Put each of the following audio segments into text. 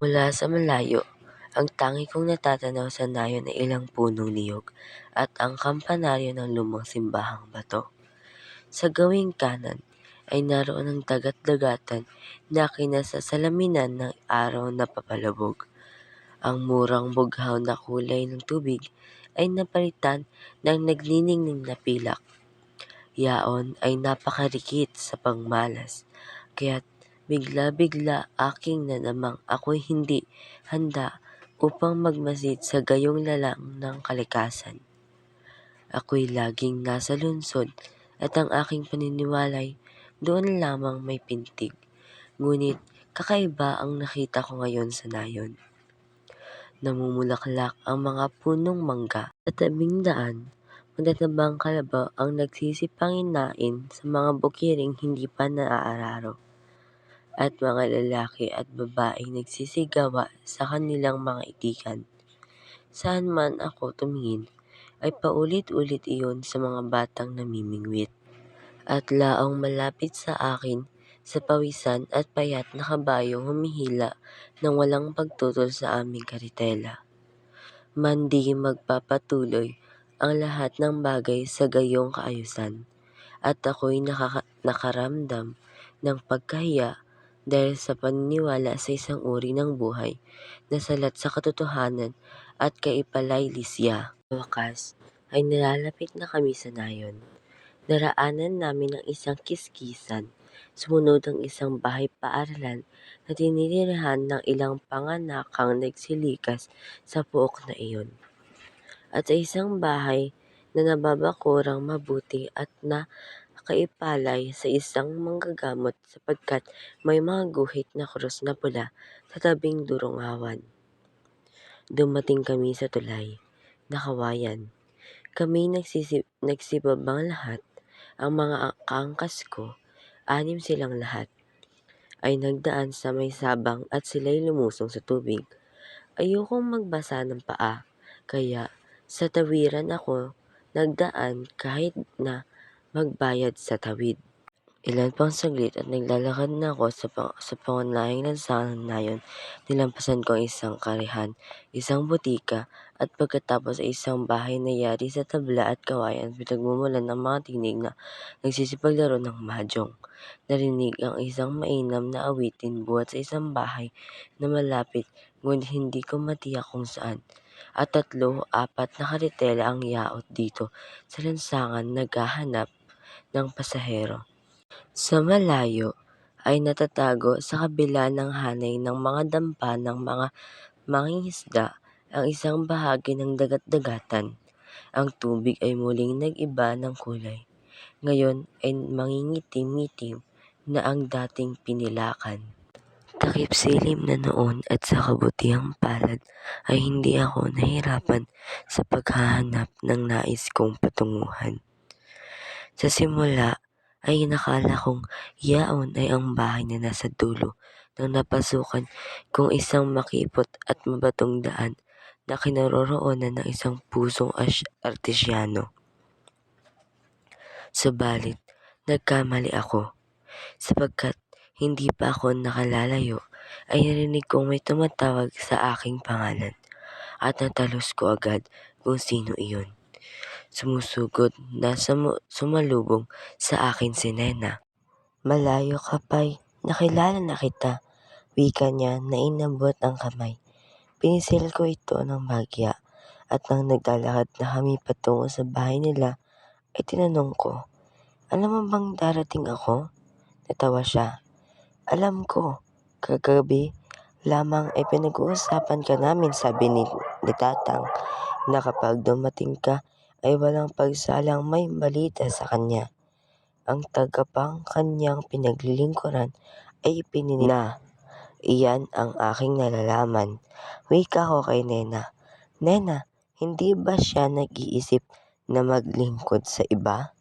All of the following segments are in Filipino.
Mula sa malayo, ang tangi kong natatanaw sa nayon ay ilang punong niyog at ang kampanaryo ng lumang simbahang bato. Sa gawing kanan ay naroon ang dagat-dagatan na kinasasalaminan ng araw na papalubog. Ang murang bughaw na kulay ng tubig ay napalitan ng nagniningning na pilak. Yaon ay napakarikit sa pangmalas, kaya't bigla-bigla aking nanamang ako'y hindi handa upang magmasid sa gayong lalang ng kalikasan. Ako'y laging nasa lungsod at ang aking paniniwalay doon lamang may pintig. Ngunit kakaiba ang nakita ko ngayon sa nayon. Namumulaklak ang mga punong mangga. Sa tabing daan, matatabang kalabaw ang nagsisipanginain sa mga bukiring hindi pa naaararo. At mga lalaki at babaeng nagsisigawa sa kanilang mga itikan. Saan man ako tumingin, ay paulit-ulit iyon sa mga batang namimingwit. At laong malapit sa akin, sa pawisan at payat na kabayong humihila nang walang pagtutol sa aming karitela. Mandi magpapatuloy ang lahat ng bagay sa gayong kaayusan, at ako'y nakaramdam ng pagkahiya dahil sa paniniwala sa isang uri ng buhay na salat sa katotohanan at kaipalay-lisya. Sa wakas, ay nalalapit na kami sa nayon. Daraanan namin ang isang kiskisan, sumunod ang isang bahay-paaralan na tinitirahan ng ilang panganakang nagsilikas sa pook na iyon. At sa isang bahay na nababakurang mabuti at nakaipalay sa isang manggagamot sapagkat may mga guhit na krus na pula sa tabing durungawan. Dumating kami sa tulay na kawayan. Kami nagsibabang lahat. Ang mga kaangkas ko, 6 silang lahat, ay nagdaan sa may sabang at sila'y lumusong sa tubig. Ayokong magbasa ng paa, kaya sa tawiran ako nagdaan kahit na magbayad sa tawid. Ilan pang saglit at naglalakad na ako sa pangunahing lansangan nayon. Nilampasan ko ang isang karihan, isang butika, at pagkatapos ay isang bahay na yari sa tabla at kawayan at pinagmumulan ng mga tinig na nagsisipaglaro ng mahjong. Narinig ang isang mainam na awitin buhat sa isang bahay na malapit, ngunit hindi ko matiyak kung saan. At 3-4 na karitela ang yaot dito sa lansangan naghahanap ng pasahero. Sa malayo ay natatago sa kabila ng hanay ng mga dampa ng mga mangingisda ang isang bahagi ng dagat-dagatan. Ang tubig ay muling nag-iba ng kulay. Ngayon ay mangingitim-itim na ang dating pinilakan. Takip silim na noon at sa kabutihang palad ay hindi ako nahirapan sa paghahanap ng nais kong patunguhan. Sa simula ay nakala kong yaon ay ang bahay na nasa dulo ng napasukan kong isang makipot at mabatong daan na kinaroroonan ng isang pusong artisyano. Subalit, nagkamali ako, sapagkat hindi pa ako nakalalayo ay narinig kong may tumatawag sa aking pangalan at natalos ko agad kung sino iyon. Sumusugod na sumalubong sa akin si Nena. "Malayo ka pa'y, nakilala na kita," wika niya na inabot ang kamay. Pinisil ko ito ng bahagya at nang naglalakad na kami patungo sa bahay nila, ay tinanong ko, "Alam mo bang darating ako?" Natawa siya. "Alam ko, kagabi lamang ay pinag-uusapan ka namin, sabi ni Tatang, na kapag dumating ka ay walang pagsalang may balita sa kanya. Ang tagapang kanyang pinaglilingkuran ay na iyan ang aking nalalaman." Wika ko kay Nena, "Nena, hindi ba siya nag-iisip na maglingkod sa iba?"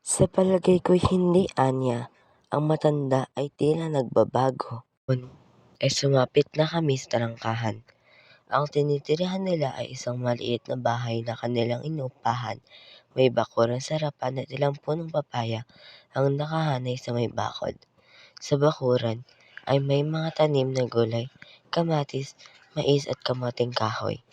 "Sa palagay ko'y hindi, Anya." Ang matanda ay tila nagbabago. Ay sumapit na kami sa tarangkahan. Ang tinitirihan nila ay isang maliit na bahay na kanilang inupahan. May bakuran sa harapan at ilang punong papaya ang nakahanay sa may bakod. Sa bakuran ay may mga tanim na gulay, kamatis, mais at kamoting kahoy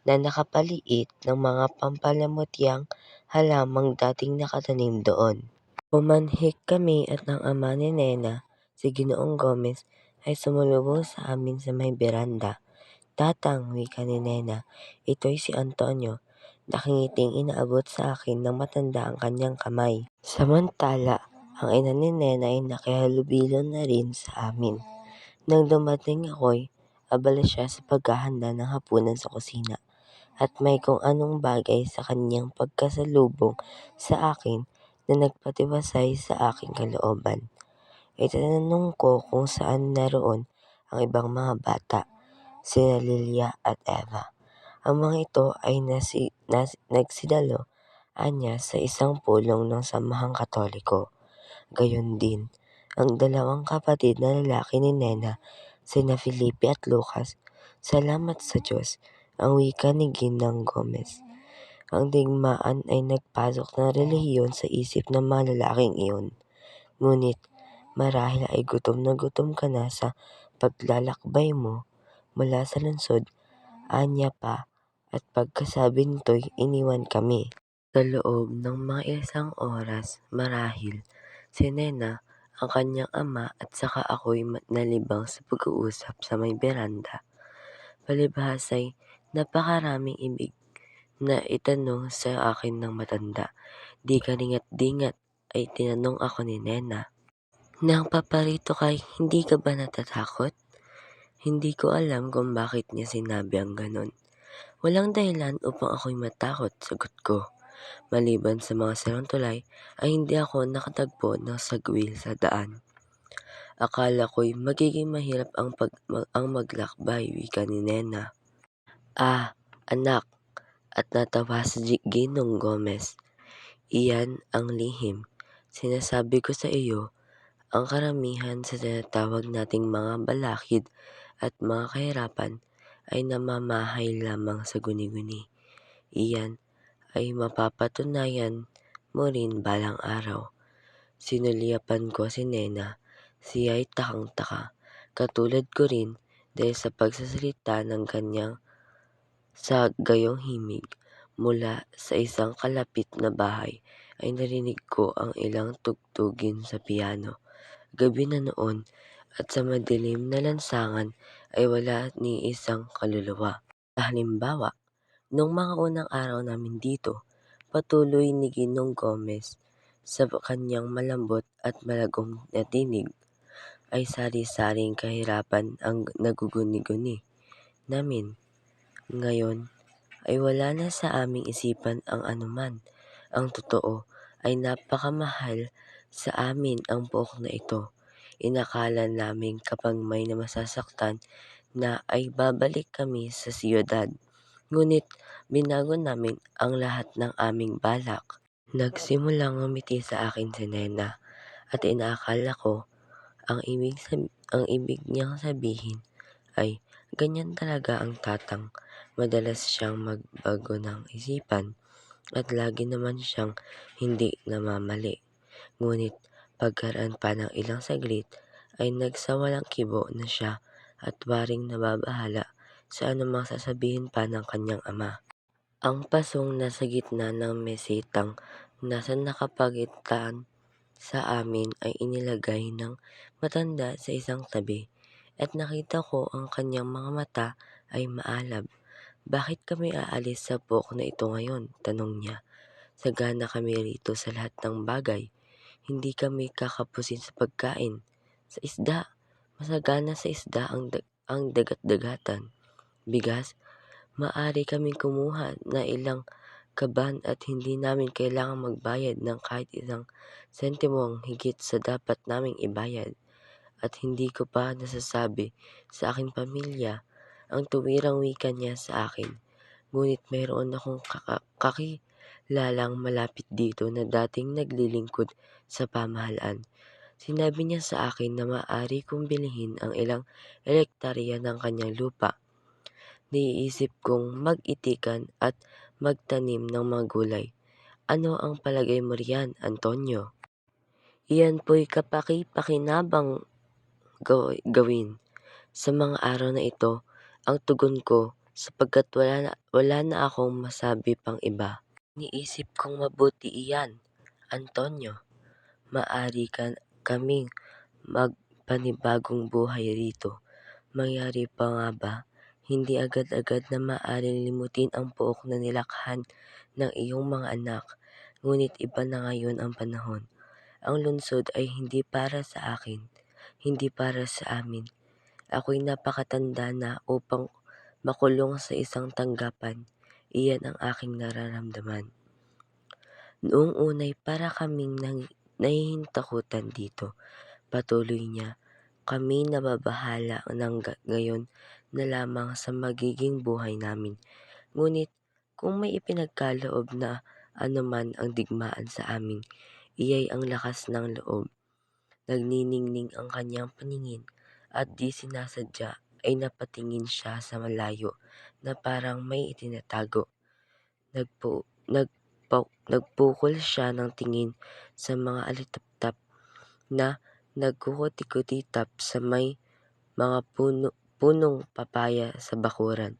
na nakapaliit ng mga pampalamutyang halamang dating nakatanim doon. Pumanhik kami at ang ama ni Nena, si Ginoong Gomez, ay sumalubong sa amin sa may beranda. "Tatang," wika ni Nena, "ito'y si Antonio." Nakangiting inaabot sa akin ng matanda ang kanyang kamay. Samantala, ang ina ni Nena ay nakihalubilo na rin sa amin. Nang dumating ako'y abala siya sa paghahanda ng hapunan sa kusina at may kung anong bagay sa kanyang pagkasalubong sa akin na nagpatiwasay sa aking kalooban. Itinanong ko kung saan naroon ang ibang mga bata, sina Lilia at Eva. Ang mga ito ay nagsidalo anya sa isang pulong ng Samahang Katoliko. Gayon din, ang dalawang kapatid na lalaki ni Nena, sina Felipe at Lucas. Salamat sa Diyos, ang wika ni Ginang Gomez. Ang digmaan ay nagpasok ng relihiyon sa isip ng mga lalaking iyon. Ngunit, marahil ay gutom na gutom ka na sa paglalakbay mo mula sa lungsod, anya pa, at pagkasabi nito'y iniwan kami. Sa loob ng mga isang oras marahil, si Nena, ang kanyang ama at saka ako'y nalibang sa pag-uusap sa may beranda. Palibhas ay napakaraming ibig na itanong sa akin ng matanda. Di karingat-dingat ay tinanong ako ni Nena, "Nang paparito kay hindi ka ba natatakot?" Hindi ko alam kung bakit niya sinabi ang ganon. "Walang dahilan upang ako'y matakot," sagot ko. Maliban sa mga sirang tulay, ay hindi ako nakatagpo ng sagwil sa daan. Akala ko'y magiging mahirap ang maglakbay, wika ni Nena. "Ah, anak," at natawa si Ginong Gomez. "Iyan ang lihim. Sinasabi ko sa iyo, ang karamihan sa tinatawag nating mga balakid at mga kahirapan ay namamahay lamang sa guni-guni. Iyan ay mapapatunayan mo rin balang araw." Sinulyapan ko si Nena. Siya'y takang-taka. Katulad ko rin dahil sa pagsasalita ng kanyang sa gayong himig. Mula sa isang kalapit na bahay ay narinig ko ang ilang tugtugin sa piano. Gabi na noon at sa madilim na lansangan ay wala ni isang kaluluwa. Halimbawa, nung mga unang araw namin dito, patuloy ni Ginong Gomez sa kanyang malambot at malagong na tinig, ay sari-saring kahirapan ang naguguni-guni namin. Ngayon ay wala na sa aming isipan ang anuman. Ang totoo ay napakamahal sa amin ang buhok na ito. Inakala namin kapag may masasaktan na ay babalik kami sa siyudad. Ngunit binago namin ang lahat ng aming balak. Nagsimulang ngumiti sa akin si Nena at inaakala ko ang ibig niyang sabihin ay ganyan talaga ang tatang. Madalas siyang magbago ng isipan at lagi naman siyang hindi namamali. Ngunit pagkaraan pa ng ilang saglit ay nagsawalang kibo na siya at waring nababahala sa anumang sasabihin pa ng kanyang ama. Ang pasong nasa gitna ng mesetang nasa nakapagitan sa amin ay inilagay ng matanda sa isang tabi at nakita ko ang kanyang mga mata ay maalab. "Bakit kami aalis sa buhok na ito ngayon?" tanong niya. "Sagana kami rito sa lahat ng bagay. Hindi kami kakapusin sa pagkain. Sa isda, masagana sa isda ang dagat-dagatan. Bigas, maaari kaming kumuha na ilang kaban at hindi namin kailangang magbayad ng kahit isang sentimong higit sa dapat naming ibayad. At hindi ko pa nasasabi sa aking pamilya ang tuwirang wika niya sa akin. Ngunit mayroon akong kakilalang malapit dito na dating naglilingkod sa pamahalaan. Sinabi niya sa akin na maaari kong bilhin ang ilang hektarya ng kanyang lupa. Naiisip kong mag-itikan at magtanim ng mga gulay. Ano ang palagay mo riyan, Antonio?" "Iyan po'y kapaki-pakinabang gawin," Sa mga araw na ito, ang tugon ko sapagkat wala na akong masabi pang iba. Iniisip kong mabuti iyan, Antonio, maaari kaming magpanibagong buhay rito. Mangyari pa nga ba, hindi agad-agad na maaaring limutin ang pook na nilakhan ng iyong mga anak, ngunit iba na ngayon ang panahon. Ang lungsod ay hindi para sa akin, hindi para sa amin. Ako'y napakatanda na upang makulong sa isang tanggapan. Iyan ang aking nararamdaman. Noong unay para kaming nahihintakutan dito, patuloy niya. Kami nababahala ng ngayon na lamang sa magiging buhay namin. Ngunit kung may ipinagkaloob na anuman ang digmaan sa amin, iyay ang lakas ng loob. Nagniningning ang kanyang paningin at di sinasadya ay napatingin siya sa malayo na parang may itinatago. Nagpukol siya ng tingin sa mga alitaptap na nagkukutikutitap sa may mga punong papaya sa bakuran.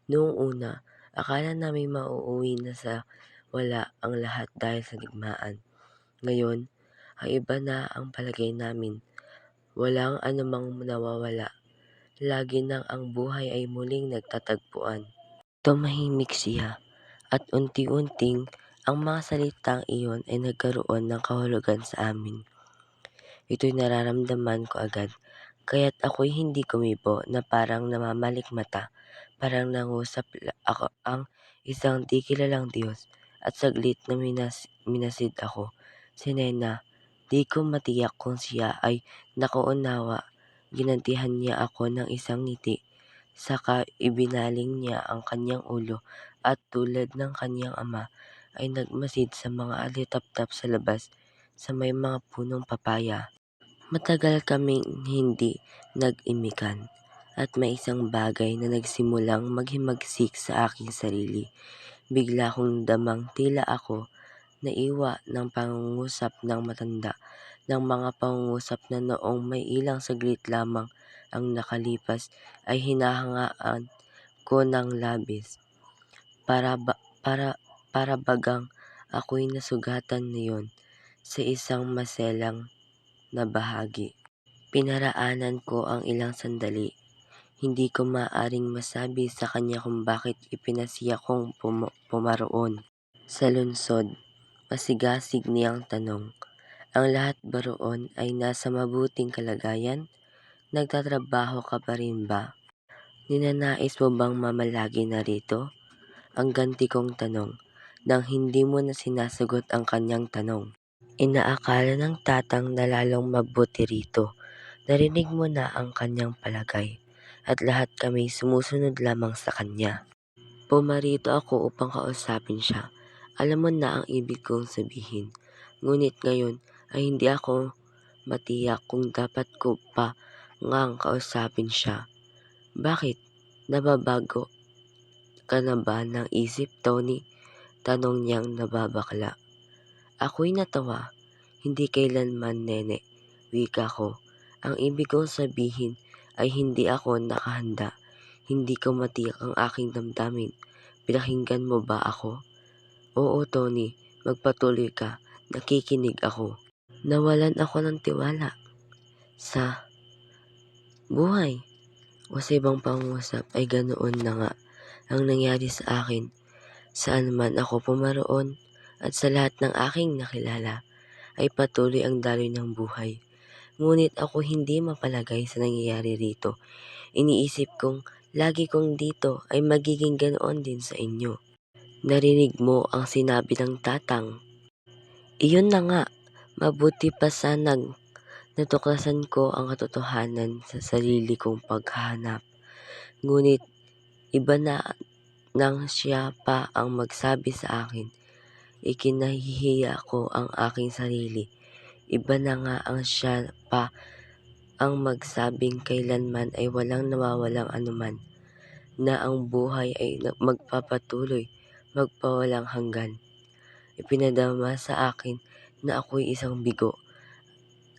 Noong una, akala namin mauuwi na sa wala ang lahat dahil sa digmaan. Ngayon, ang iba na ang palagay namin. Walang anumang nawawala. Lagi nang ang buhay ay muling nagtatagpuan. Tumahimik siya at unti-unting ang mga salitang iyon ay nagkaroon ng kahulugan sa amin. Ito'y nararamdaman ko agad, kaya't ako'y hindi kumibo na parang namamalikmata, parang nangusap ako ang isang di kilalang Diyos, at saglit na minasid ako. Si Nena, di ko matiyak kung siya ay nakaunawa. Ginantihan niya ako ng isang ngiti, saka ibinaling niya ang kanyang ulo at tulad ng kanyang ama ay nagmasid sa mga alitaptap sa labas sa may mga punong papaya. Matagal kaming hindi nag-imikan at may isang bagay na nagsimulang maghimagsik sa aking sarili. Bigla kong damang tila ako naiwa ng pangungusap ng matanda, ng mga pangungusap na noong may ilang saglit lamang ang nakalipas ay hinahangaan ko ng labis. Para, ba, para bagang ako'y nasugatan ngayon sa isang maselang na bahagi. Pinaraanan ko ang ilang sandali. Hindi ko maaring masabi sa kanya kung bakit ipinasiya kong pumaroon. Sa lungsod, masigasig niyang tanong. Ang lahat ba roon ay nasa mabuting kalagayan? Nagtatrabaho ka pa rin ba? Ninanais mo bang mamalagi na rito? Ang ganti kong tanong, nang hindi mo na sinasagot ang kanyang tanong. Inaakala ng tatang na lalong mabuti rito. Narinig mo na ang kanyang palagay, at lahat kami sumusunod lamang sa kanya. Pumarito ako upang kausapin siya. Alam mo na ang ibig kong sabihin. Ngunit ngayon ay hindi ako matiyak kung dapat ko pa ngang kausapin siya. Bakit? Nababago ka na ba ng isip, Tony? Tanong niyang nababakla. Ako'y natawa. Hindi kailanman, nene, wika ko. Ang ibig kong sabihin ay hindi ako nakahanda. Hindi ko matiyak ang aking damdamin. Pinakinggan mo ba ako? Oo, Tony, magpatuloy ka. Nakikinig ako. Nawalan ako ng tiwala sa buhay o sa ibang pangusap ay ganoon na nga ang nangyari sa akin. Saan man ako pumaroon at sa lahat ng aking nakilala ay patuloy ang daloy ng buhay. Ngunit ako hindi mapalagay sa nangyayari rito. Iniisip kong lagi kong dito ay magiging ganoon din sa inyo. Narinig mo ang sinabi ng tatang. Iyon na nga, mabuti pa sanang natuklasan ko ang katotohanan sa sarili kong paghahanap. Ngunit iba na nang siya pa ang magsabi sa akin. Ikinahihiya ko ang aking sarili. Iba na nga ang siya pa ang magsabing kailanman ay walang nawawalang anuman, na ang buhay ay magpapatuloy, magpawalang hanggan. Ipinadama sa akin na ako'y isang bigo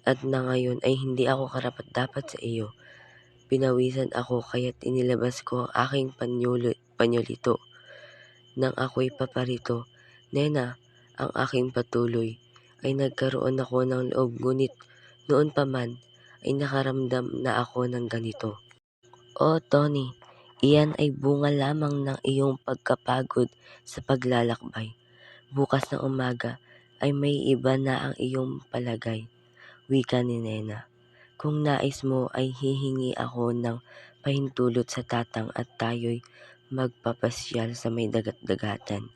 at na ngayon ay hindi ako karapat-dapat sa iyo. Pinawisan ako kaya't inilabas ko ang aking panyolito nang ako'y paparito. "Nena," ang aking patuloy, "ay nagkaroon ako ng loob ngunit noon pa man ay nakaramdam na ako ng ganito." "Oh, Tony, iyan ay bunga lamang ng iyong pagkapagod sa paglalakbay. Bukas ng umaga ay may iba na ang iyong palagay," wika ni Nena. "Kung nais mo ay hihingi ako ng pahintulot sa Tatang at tayo'y magpapasyal sa may dagat-dagatan.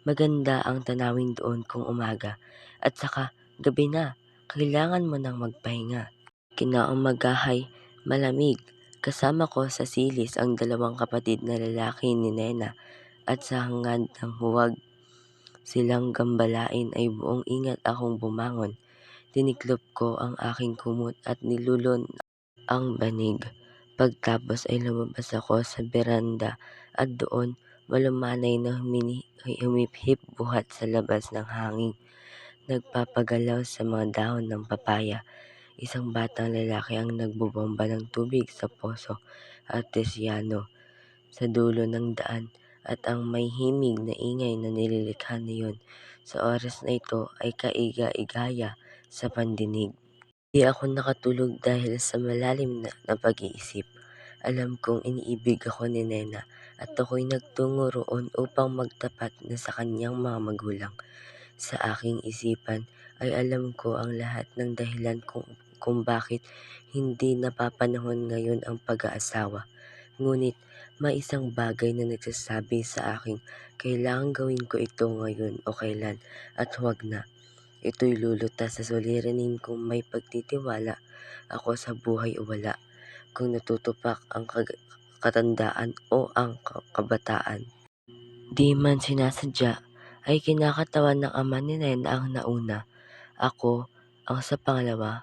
Maganda ang tanawin doon kung umaga, at saka gabi na, kailangan mo nang magpahinga." Kinaumagahay malamig, kasama ko sa silis ang dalawang kapatid na lalaki ni Nena, at sa hangad ng huwag silang gambalain ay buong ingat akong bumangon. Tiniklop ko ang aking kumot at nilulon ang banig. Pagtapos ay lumabas ako sa beranda at doon malumanay na humip-hip buhat sa labas ng hangin. Nagpapagalaw sa mga dahon ng papaya. Isang batang lalaki ang nagbobomba ng tubig sa poso artesyano sa dulo ng daan, at ang may himig na ingay na nililikha niyon sa oras na ito ay kaiga-igaya sa pandinig. Di ako nakatulog dahil sa malalim na pag-iisip. Alam kong iniibig ako ni Nena at ako'y nagtungo roon upang magtapat na sa kanyang mga magulang. Sa aking isipan ay alam ko ang lahat ng dahilan kung bakit hindi napapanahon ngayon ang pag-aasawa. Ngunit may isang bagay na nagsasabi sa aking kailangang gawin ko ito ngayon o kailan, at huwag na. Ito'y lulutas sa suliranin kung may pagtitiwala ako sa buhay o wala, kung natutupak ang katandaan o ang kabataan. Di man sinasadya, ay kinakatawan ng ama ni Nena ang nauna. Ako ang sa pangalawa.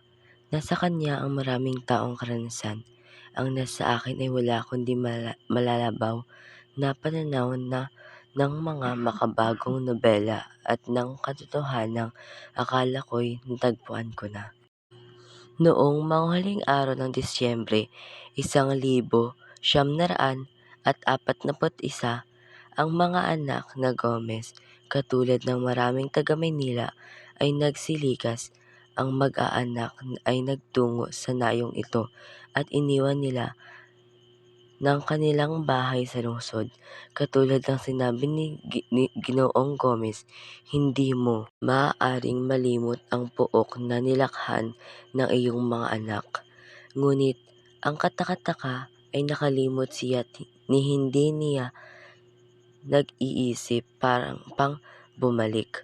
Nasa kanya ang maraming taong karanasan. Ang nasa akin ay wala kundi malalabaw na pananaw ng mga makabagong nobela at ng katotohanang akala ko'y natagpuan ko na. Noong mga huling araw ng Disyembre 1941, ang mga anak na Gomez, katulad ng maraming taga-Maynila, ay nagsilikas. Ang mag-aanak ay nagtungo sa nayong ito at iniwan nila ng kanilang bahay sa lungsod. Katulad ng sinabi ni Ginoong Gomez, "Hindi mo maaaring malimot ang pook na nilakhan ng iyong mga anak." Ngunit ang katakataka ay nakalimot siya't ni hindi niya nag-iisip pang bumalik.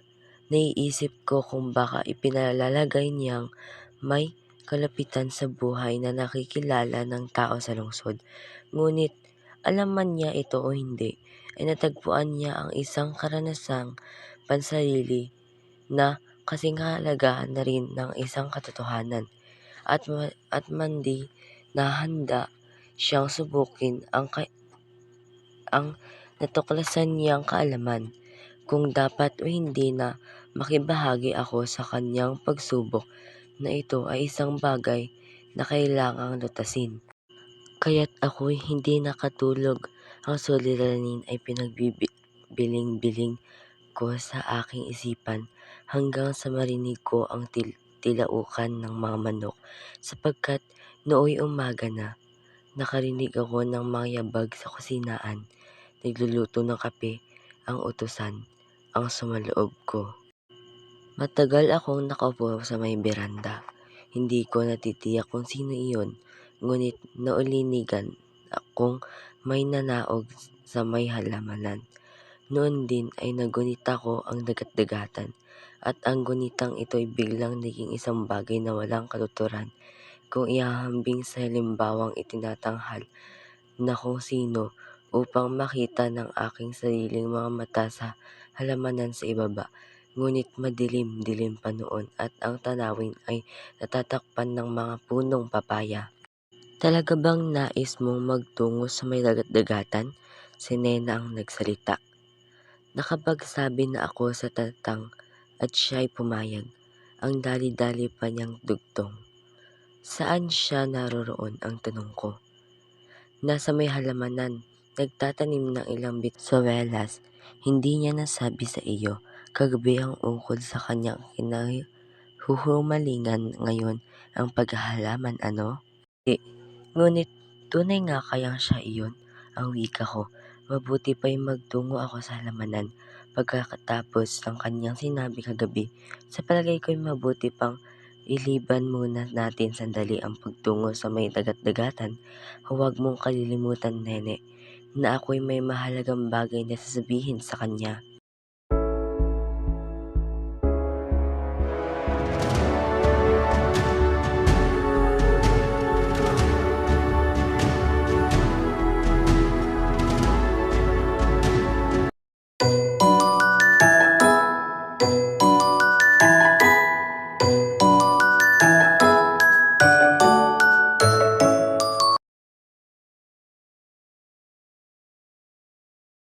Naiisip ko kung baka ipinalalagay niyang may kalapitan sa buhay na nakikilala ng tao sa lungsod. Ngunit alam man niya ito o hindi, ay natagpuan niya ang isang karanasang pansarili na kasing kahalaga na rin ng isang katotohanan, at mandi na handa siyang subukin ang natuklasan niyang kaalaman. Kung dapat o hindi na makibahagi ako sa kanyang pagsubok na ito ay isang bagay na kailangang lutasin. Kaya't ako'y hindi nakatulog. Ang suliranin ay pinagbibiling-biling ko sa aking isipan hanggang sa marinig ko ang tilaukan ng mga manok, sapagkat nooy umaga na. Nakarinig ako ng mga yabag sa kusinaan. Nagluluto ng kape ang utusan, ang sumaloob ko. Matagal akong nakaupo sa may beranda. Hindi ko natitiyak kung sino iyon, ngunit naulinigan kung may nanaog sa may halamanan. Noon din ay nagunita ko ang dagat-dagatan, at ang gunitang ito'y biglang naging isang bagay na walang katuturan kung ihahambing sa halimbawang itinatanghal na kung sino upang makita ng aking sariling mga mata sa halamanan sa ibaba. Ngunit madilim-dilim pa noon at ang tanawin ay natatakpan ng mga punong papaya. "Talaga bang nais mong magtungo sa may dagat-dagatan?" Si Nena ang nagsalita. Nakapagsabi na ako sa Tatang at siya'y pumayag. Ang dali-dali pa niyang dugtong. "Saan siya naroroon?" ang tanong ko. Nasa may halamanan, nagtatanim ng ilang bitsuelas. Hindi niya nasabi sa iyo, kagabi ang ukol sa kanyang kinahuhumalingan ngayon ang paghahalaman ano? Di, ngunit tunay nga kayang siya iyon, ang wika ko. Mabuti pa'y magtungo ako sa halamanan. Pagkatapos ng kanyang sinabi kagabi, sa palagay ko'y mabuti pang iliban muna natin sandali ang pagtungo sa may dagat-dagatan. Huwag mong kalilimutan, nene, na ako'y may mahalagang bagay na sasabihin sa kanya.